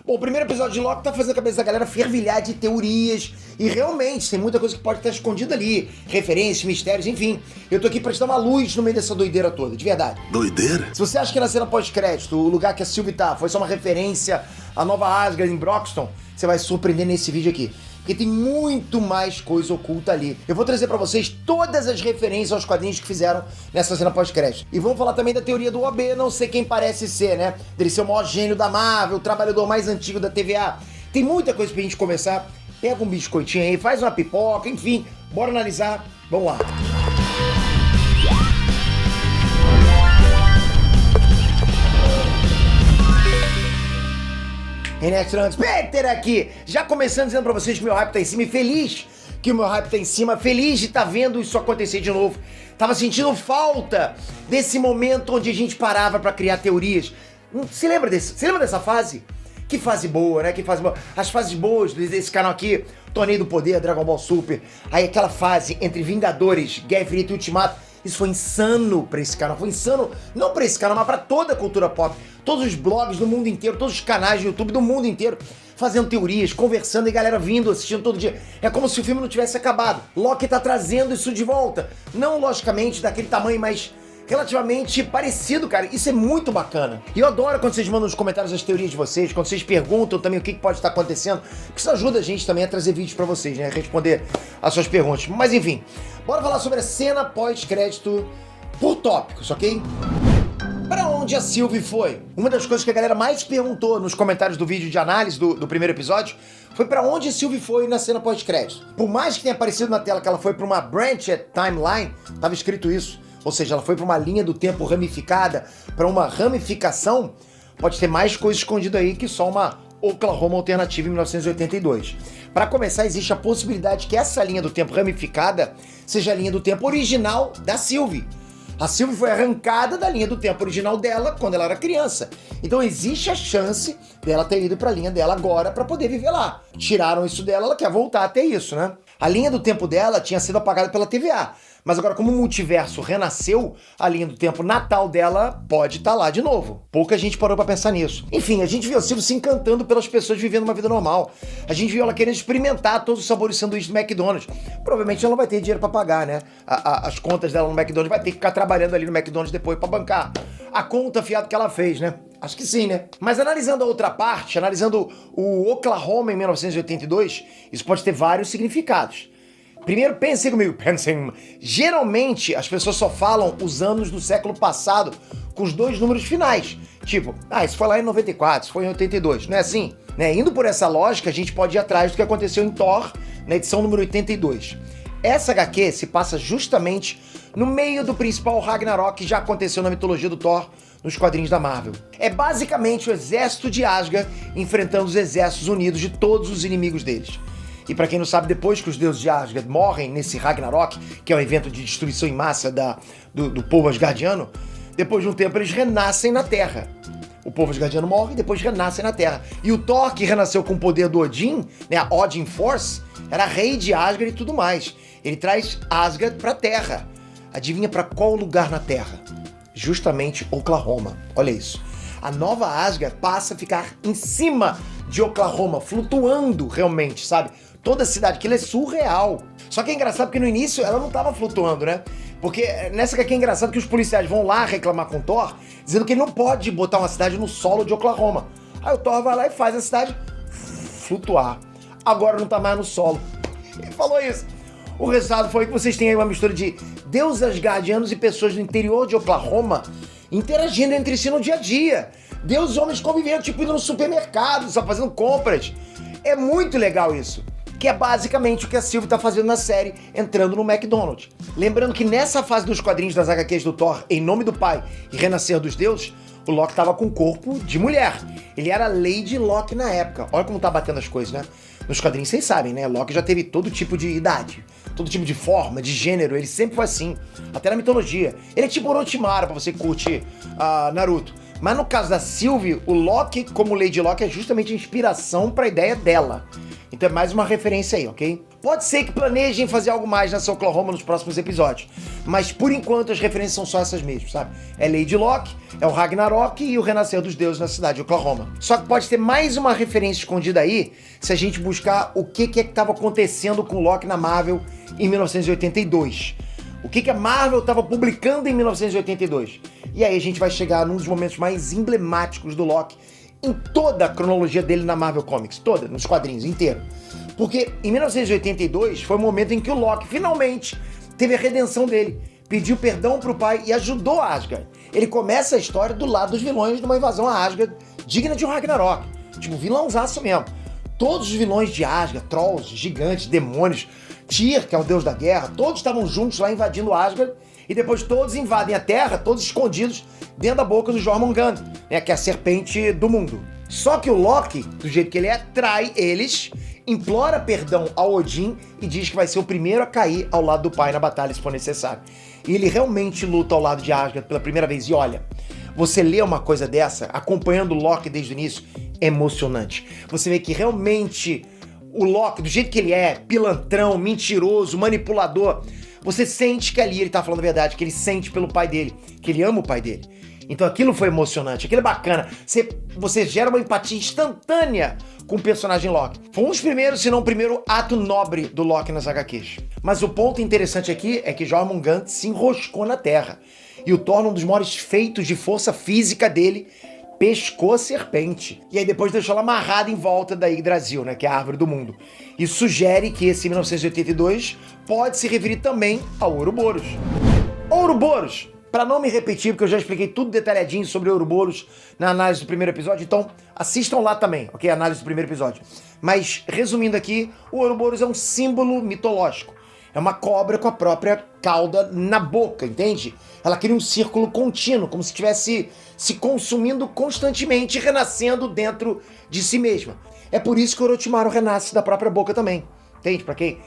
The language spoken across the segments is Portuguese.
Bom, o primeiro episódio de Loki tá fazendo a cabeça da galera fervilhar de teorias. E realmente, tem muita coisa que pode estar escondida ali. Referências, mistérios, enfim. Eu tô aqui pra te dar uma luz no meio dessa doideira toda, de verdade. Doideira? Se você acha que na cena pós-crédito, o lugar que a Sylvie tá foi só uma referência à nova Asgard em Broxton, você vai se surpreender nesse vídeo aqui. Porque tem muito mais coisa oculta ali. Eu vou trazer pra vocês todas as referências aos quadrinhos que fizeram nessa cena pós-crédito. E vamos falar também da teoria do OB não ser quem parece ser, né? Dele ser o maior gênio da Marvel, o trabalhador mais antigo da TVA. Tem muita coisa pra gente começar. Pega um biscoitinho aí, faz uma pipoca, enfim. Bora analisar. Vamos lá. René Peter aqui, já começando dizendo pra vocês que o meu hype tá em cima e feliz que o meu hype tá em cima, feliz de estar vendo isso acontecer de novo. Tava sentindo falta desse momento onde a gente parava pra criar teorias. Você lembra dessa fase? Que fase boa, né? Que fase boa. As fases boas desse canal aqui, Torneio do Poder, Dragon Ball Super, aí aquela fase entre Vingadores, Guerra Infinita e Ultimato. Isso foi insano pra esse canal, foi insano não pra esse canal, mas pra toda a cultura pop. Todos os blogs do mundo inteiro, todos os canais do YouTube do mundo inteiro, fazendo teorias, conversando e galera vindo, assistindo todo dia. É como se o filme não tivesse acabado. Loki tá trazendo isso de volta. Não, logicamente, daquele tamanho, mas relativamente parecido, cara. Isso é muito bacana. E eu adoro quando vocês mandam nos comentários as teorias de vocês, quando vocês perguntam também o que pode estar acontecendo, porque isso ajuda a gente também a trazer vídeos pra vocês, né? A responder as suas perguntas. Mas enfim, bora falar sobre a cena pós-crédito por tópicos, ok? Pra onde a Sylvie foi? Uma das coisas que a galera mais perguntou nos comentários do vídeo de análise do primeiro episódio foi pra onde a Sylvie foi na cena pós-crédito. Por mais que tenha aparecido na tela que ela foi pra uma branched timeline, tava escrito isso, ou seja, ela foi pra uma linha do tempo ramificada, pra uma ramificação, pode ter mais coisa escondida aí que só uma Oklahoma alternativa em 1982. Para começar, existe a possibilidade que essa linha do tempo ramificada seja a linha do tempo original da Sylvie. A Sylvie foi arrancada da linha do tempo original dela quando ela era criança. Então existe a chance dela ter ido pra linha dela agora pra poder viver lá. Tiraram isso dela, ela quer voltar a ter isso, né? A linha do tempo dela tinha sido apagada pela TVA. Mas agora, como o multiverso renasceu, a linha do tempo natal dela pode estar lá de novo. Pouca gente parou pra pensar nisso. Enfim, a gente viu a Sylvie se encantando pelas pessoas vivendo uma vida normal. A gente viu ela querendo experimentar todos os sabores de sanduíche do McDonald's. Provavelmente ela não vai ter dinheiro pra pagar, né? As contas dela no McDonald's, vai ter que ficar trabalhando ali no McDonald's depois pra bancar a conta fiada que ela fez, né? Acho que sim, né? Mas analisando a outra parte, analisando o Oklahoma em 1982, isso pode ter vários significados. Primeiro, pensem comigo, pensem. Geralmente, as pessoas só falam os anos do século passado com os dois números finais. Tipo, isso foi lá em 94, isso foi em 82. Não é assim? Né? Indo por essa lógica, a gente pode ir atrás do que aconteceu em Thor, na edição número 82. Essa HQ se passa justamente no meio do principal Ragnarok que já aconteceu na mitologia do Thor, nos quadrinhos da Marvel. É basicamente o exército de Asgard enfrentando os exércitos unidos de todos os inimigos deles. E pra quem não sabe, depois que os deuses de Asgard morrem nesse Ragnarok, que é um evento de destruição em massa do povo asgardiano, depois de um tempo eles renascem na Terra. O povo asgardiano morre e depois renascem na Terra. E o Thor, que renasceu com o poder do Odin, né, a Odin Force, era rei de Asgard e tudo mais. Ele traz Asgard pra Terra. Adivinha pra qual lugar na Terra? Justamente Oklahoma. Olha isso. A nova Asgard passa a ficar em cima de Oklahoma, flutuando realmente, sabe? Toda a cidade, que ela é surreal. Só que é engraçado porque no início ela não tava flutuando, né? Porque nessa aqui é engraçado que os policiais vão lá reclamar com o Thor, dizendo que ele não pode botar uma cidade no solo de Oklahoma. Aí o Thor vai lá e faz a cidade flutuar. Agora não tá mais no solo. Ele falou isso. O resultado foi que vocês têm aí uma mistura de deuses asgardianos e pessoas do interior de Oklahoma interagindo entre si no dia a dia. Deuses e homens convivendo, tipo indo no supermercado, só fazendo compras. É muito legal isso. Que é basicamente o que a Sylvie tá fazendo na série, entrando no McDonald's. Lembrando que nessa fase dos quadrinhos das HQs do Thor, Em Nome do Pai e Renascer dos Deuses, o Loki tava com corpo de mulher. Ele era Lady Loki na época. Olha como tá batendo as coisas, né? Nos quadrinhos vocês sabem, né? Loki já teve todo tipo de idade, todo tipo de forma, de gênero. Ele sempre foi assim, até na mitologia. Ele é tipo Orochimaru, pra você que curte Naruto. Mas no caso da Sylvie, o Loki como Lady Loki é justamente a inspiração pra ideia dela. Então é mais uma referência aí, ok? Pode ser que planejem fazer algo mais nessa Oklahoma nos próximos episódios, mas por enquanto as referências são só essas mesmas, sabe? É Lady Locke, é o Ragnarok e o Renascer dos Deuses na cidade de Oklahoma. Só que pode ter mais uma referência escondida aí se a gente buscar o que estava acontecendo com o Locke na Marvel em 1982. O que a Marvel estava publicando em 1982. E aí a gente vai chegar num dos momentos mais emblemáticos do Locke em toda a cronologia dele na Marvel Comics, toda, nos quadrinhos, inteiro. Porque em 1982 foi o momento em que o Locke finalmente teve a redenção dele, pediu perdão pro pai e ajudou a Asgard. Ele começa a história do lado dos vilões de uma invasão a Asgard digna de um Ragnarok. Tipo, vilãozaço mesmo. Todos os vilões de Asgard, trolls, gigantes, demônios, Tyr, que é o deus da guerra, todos estavam juntos lá invadindo Asgard e depois todos invadem a Terra, todos escondidos dentro da boca do Jormungand, né, que é a serpente do mundo. Só que o Loki, do jeito que ele é, trai eles, implora perdão ao Odin e diz que vai ser o primeiro a cair ao lado do pai na batalha se for necessário. E ele realmente luta ao lado de Asgard pela primeira vez. E olha, você lê uma coisa dessa, acompanhando o Loki desde o início, é emocionante. Você vê que realmente o Loki, do jeito que ele é, pilantrão, mentiroso, manipulador, você sente que ali ele tá falando a verdade, que ele sente pelo pai dele, que ele ama o pai dele. Então aquilo foi emocionante, aquilo é bacana. Você gera uma empatia instantânea com o personagem Loki. Foi um dos primeiros, se não o primeiro ato nobre do Loki nas HQs. Mas o ponto interessante aqui é que Jormungand se enroscou na Terra e o torna um dos maiores feitos de força física dele, pescou a serpente. E aí depois deixou ela amarrada em volta da Yggdrasil, né, que é a árvore do mundo. Isso sugere que esse 1982 pode se referir também ao Ouroboros. Ouroboros! Para não me repetir, porque eu já expliquei tudo detalhadinho sobre Ouroboros na análise do primeiro episódio, então assistam lá também, ok? A análise do primeiro episódio. Mas, resumindo aqui, o Ouroboros é um símbolo mitológico. É uma cobra com a própria cauda na boca, entende? Ela cria um círculo contínuo, como se estivesse se consumindo constantemente e renascendo dentro de si mesma. É por isso que o Orochimaru renasce da própria boca também. Entende? Pra quem?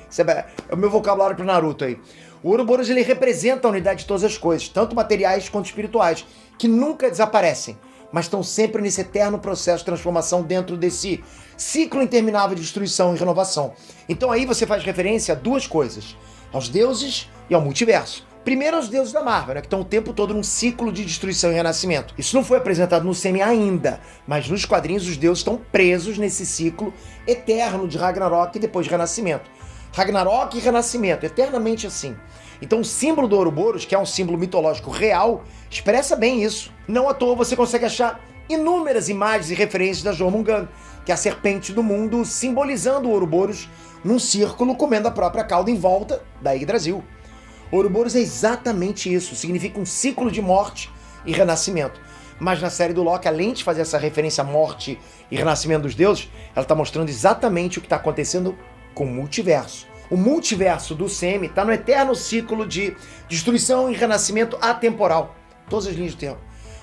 É o meu vocabulário pro Naruto aí. O Ouroboros, ele representa a unidade de todas as coisas, tanto materiais quanto espirituais, que nunca desaparecem, mas estão sempre nesse eterno processo de transformação dentro desse ciclo interminável de destruição e renovação. Então aí você faz referência a duas coisas, aos deuses e ao multiverso. Primeiro aos deuses da Marvel, né, que estão o tempo todo num ciclo de destruição e renascimento. Isso não foi apresentado no semi ainda, mas nos quadrinhos os deuses estão presos nesse ciclo eterno de Ragnarok e depois de renascimento. Ragnarok e renascimento, eternamente assim. Então o símbolo do Ouroboros, que é um símbolo mitológico real, expressa bem isso. Não à toa você consegue achar inúmeras imagens e referências da Jormungand, que é a serpente do mundo, simbolizando o Ouroboros num círculo comendo a própria cauda em volta da Yggdrasil. Ouroboros é exatamente isso, significa um ciclo de morte e renascimento. Mas na série do Loki, além de fazer essa referência à morte e renascimento dos deuses, ela está mostrando exatamente o que está acontecendo com o multiverso. O multiverso do CM está no eterno ciclo de destruição e renascimento atemporal. Todas as linhas do tempo.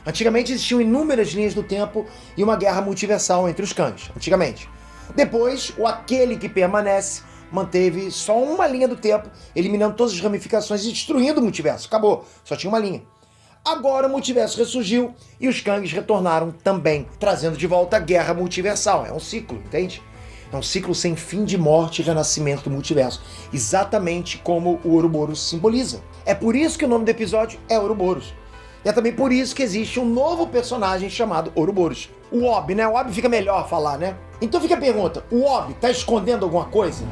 Antigamente existiam inúmeras linhas do tempo e uma guerra multiversal entre os Kangs. Antigamente. Depois, o Aquele que Permanece manteve só uma linha do tempo, eliminando todas as ramificações e destruindo o multiverso. Acabou. Só tinha uma linha. Agora o multiverso ressurgiu e os Kangs retornaram também, trazendo de volta a guerra multiversal. É um ciclo, entende? É um ciclo sem fim de morte e renascimento do multiverso, exatamente como o Ouroboros simboliza. É por isso que o nome do episódio é Ouroboros. E é também por isso que existe um novo personagem chamado Ouroboros. O Obi, né? O Obi fica melhor falar, né? Então fica a pergunta, o Obi tá escondendo alguma coisa?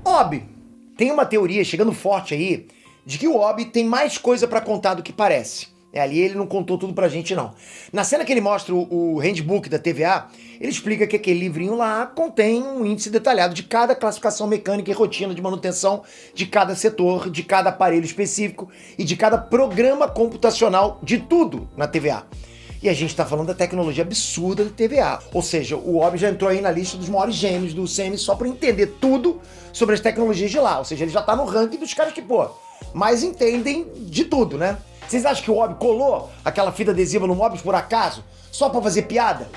Obi, tem uma teoria chegando forte aí, de que o Obi tem mais coisa pra contar do que parece. Ali ele não contou tudo pra gente, não. Na cena que ele mostra o handbook da TVA, ele explica que aquele livrinho lá contém um índice detalhado de cada classificação mecânica e rotina de manutenção de cada setor, de cada aparelho específico e de cada programa computacional de tudo na TVA. E a gente tá falando da tecnologia absurda da TVA. Ou seja, o Obi já entrou aí na lista dos maiores gênios do CM só pra entender tudo sobre as tecnologias de lá. Ou seja, ele já tá no ranking dos caras que, mais entendem de tudo, né? Vocês acham que o Obi colou aquela fita adesiva no Mobius por acaso? Só pra fazer piada?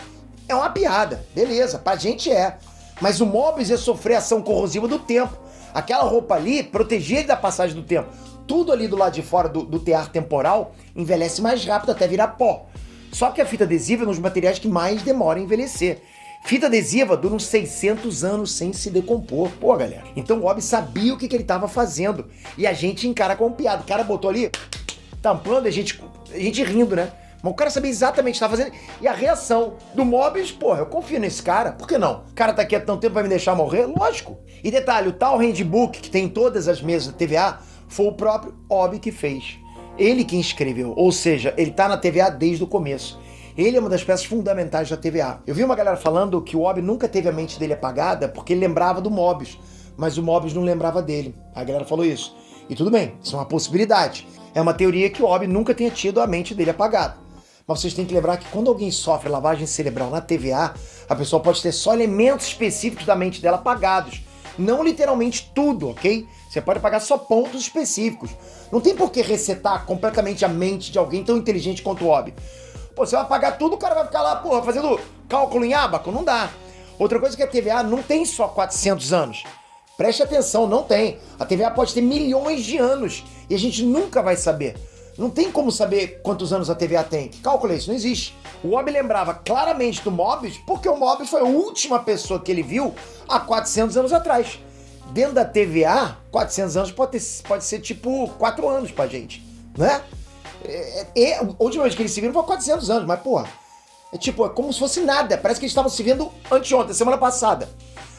É uma piada, beleza, pra gente é. Mas o Mobius ia sofrer ação corrosiva do tempo. Aquela roupa ali protegia ele da passagem do tempo. Tudo ali do lado de fora do tear temporal envelhece mais rápido até virar pó. Só que a fita adesiva é um dos materiais que mais demora a envelhecer. Fita adesiva dura uns 600 anos sem se decompor. Pô, galera. Então o Obi sabia o que ele tava fazendo. E a gente encara com piada. O cara botou ali, tampando, a gente rindo, né? Mas o cara sabia exatamente o que tava fazendo. E a reação do Mobius, porra, eu confio nesse cara. Por que não? O cara tá aqui há tanto tempo, vai me deixar morrer? Lógico. E detalhe, o tal handbook que tem em todas as mesas da TVA foi o próprio Obi que fez. Ele que escreveu. Ou seja, ele tá na TVA desde o começo. Ele é uma das peças fundamentais da TVA. Eu vi uma galera falando que o Obi nunca teve a mente dele apagada porque ele lembrava do Mobius, mas o Mobius não lembrava dele. A galera falou isso. E tudo bem, isso é uma possibilidade. É uma teoria que o Obi nunca tenha tido a mente dele apagada. Mas vocês têm que lembrar que quando alguém sofre lavagem cerebral na TVA, a pessoa pode ter só elementos específicos da mente dela apagados. Não literalmente tudo, ok? Você pode apagar só pontos específicos. Não tem por que resetar completamente a mente de alguém tão inteligente quanto o Obi. Pô, você vai apagar tudo, o cara vai ficar lá, porra, fazendo cálculo em ábaco? Não dá. Outra coisa é que a TVA não tem só 400 anos. Preste atenção, não tem. A TVA pode ter milhões de anos e a gente nunca vai saber. Não tem como saber quantos anos a TVA tem. Que cálculo é isso? Não existe. O Obi lembrava claramente do Mobius porque o Mobius foi a última pessoa que ele viu há 400 anos atrás. Dentro da TVA, 400 anos pode ser tipo 4 anos pra gente, né? A última vez que eles se viram foi 400 anos, mas porra, é como se fosse nada. Parece que eles estavam se vendo anteontem, semana passada.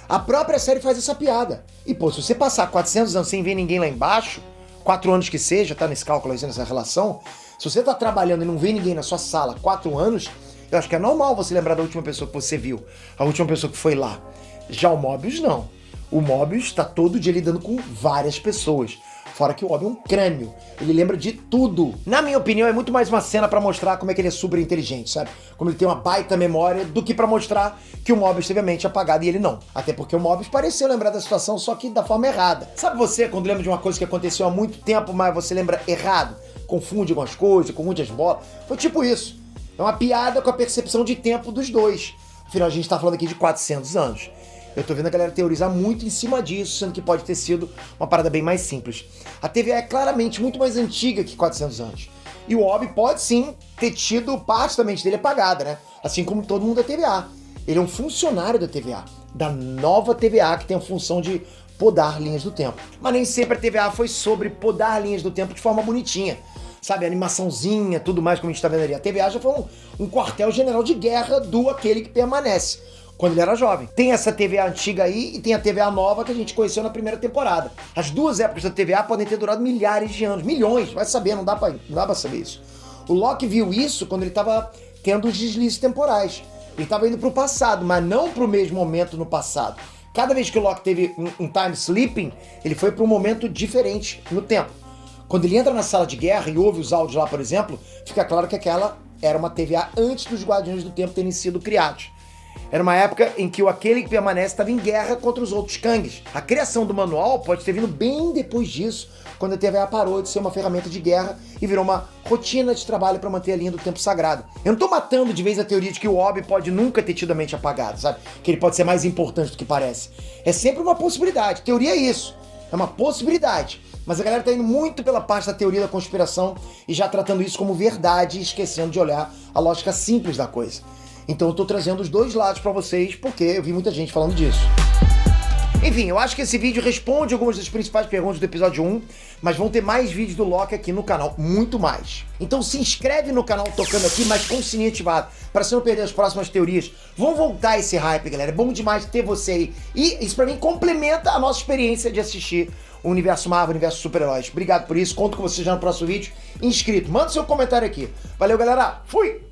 A própria série faz essa piada. E pô, se você passar 400 anos sem ver ninguém lá embaixo, 4 anos que seja, tá nesse cálculo aí, nessa relação, se você tá trabalhando e não vê ninguém na sua sala 4 anos, eu acho que é normal você lembrar da última pessoa que você viu, a última pessoa que foi lá. Já o Mobius não. O Mobius tá todo dia lidando com várias pessoas. Fora que o Obi é um crânio, ele lembra de tudo. Na minha opinião, é muito mais uma cena pra mostrar como é que ele é super inteligente, sabe? Como ele tem uma baita memória, do que pra mostrar que o Mobius teve a mente apagada e ele não. Até porque o Mobius pareceu lembrar da situação, só que da forma errada. Sabe você, quando lembra de uma coisa que aconteceu há muito tempo, mas você lembra errado? Confunde algumas coisas, confunde as bolas? Foi tipo isso. É uma piada com a percepção de tempo dos dois. Afinal, a gente tá falando aqui de 400 anos. Eu tô vendo a galera teorizar muito em cima disso, sendo que pode ter sido uma parada bem mais simples. A TVA é claramente muito mais antiga que 400 anos. E o Obi pode sim ter tido parte da mente dele apagada, né? Assim como todo mundo da TVA. Ele é um funcionário da TVA, da nova TVA, que tem a função de podar linhas do tempo. Mas nem sempre a TVA foi sobre podar linhas do tempo de forma bonitinha. Sabe, animaçãozinha, tudo mais, como a gente tá vendo ali. A TVA já foi um quartel-general de guerra do aquele que permanece, quando ele era jovem. Tem essa TVA antiga aí e tem a TVA nova que a gente conheceu na primeira temporada. As duas épocas da TVA podem ter durado milhares de anos, milhões, vai saber, não dá pra saber isso. O Loki viu isso quando ele tava tendo os deslizes temporais. Ele tava indo pro passado, mas não pro mesmo momento no passado. Cada vez que o Loki teve um time slipping, ele foi pra um momento diferente no tempo. Quando ele entra na sala de guerra e ouve os áudios lá, por exemplo, fica claro que aquela era uma TVA antes dos Guardiões do Tempo terem sido criados. Era uma época em que aquele que permanece estava em guerra contra os outros Kangs. A criação do manual pode ter vindo bem depois disso, quando a TVA parou de ser uma ferramenta de guerra e virou uma rotina de trabalho para manter a linha do tempo sagrado. Eu não tô matando de vez a teoria de que o Obi pode nunca ter tido a mente apagada, sabe? Que ele pode ser mais importante do que parece. É sempre uma possibilidade. Teoria é isso. É uma possibilidade. Mas a galera tá indo muito pela parte da teoria da conspiração e já tratando isso como verdade e esquecendo de olhar a lógica simples da coisa. Então eu tô trazendo os dois lados pra vocês, porque eu vi muita gente falando disso. Enfim, eu acho que esse vídeo responde algumas das principais perguntas do episódio 1, mas vão ter mais vídeos do Loki aqui no canal, muito mais. Então se inscreve no canal tocando aqui, mas com o sininho ativado, para você não perder as próximas teorias. Vamos voltar esse hype, galera, é bom demais ter você aí. E isso pra mim complementa a nossa experiência de assistir o Universo Marvel, o Universo Super-Heróis. Obrigado por isso, conto com você já no próximo vídeo. Inscrito, manda seu comentário aqui. Valeu, galera, fui!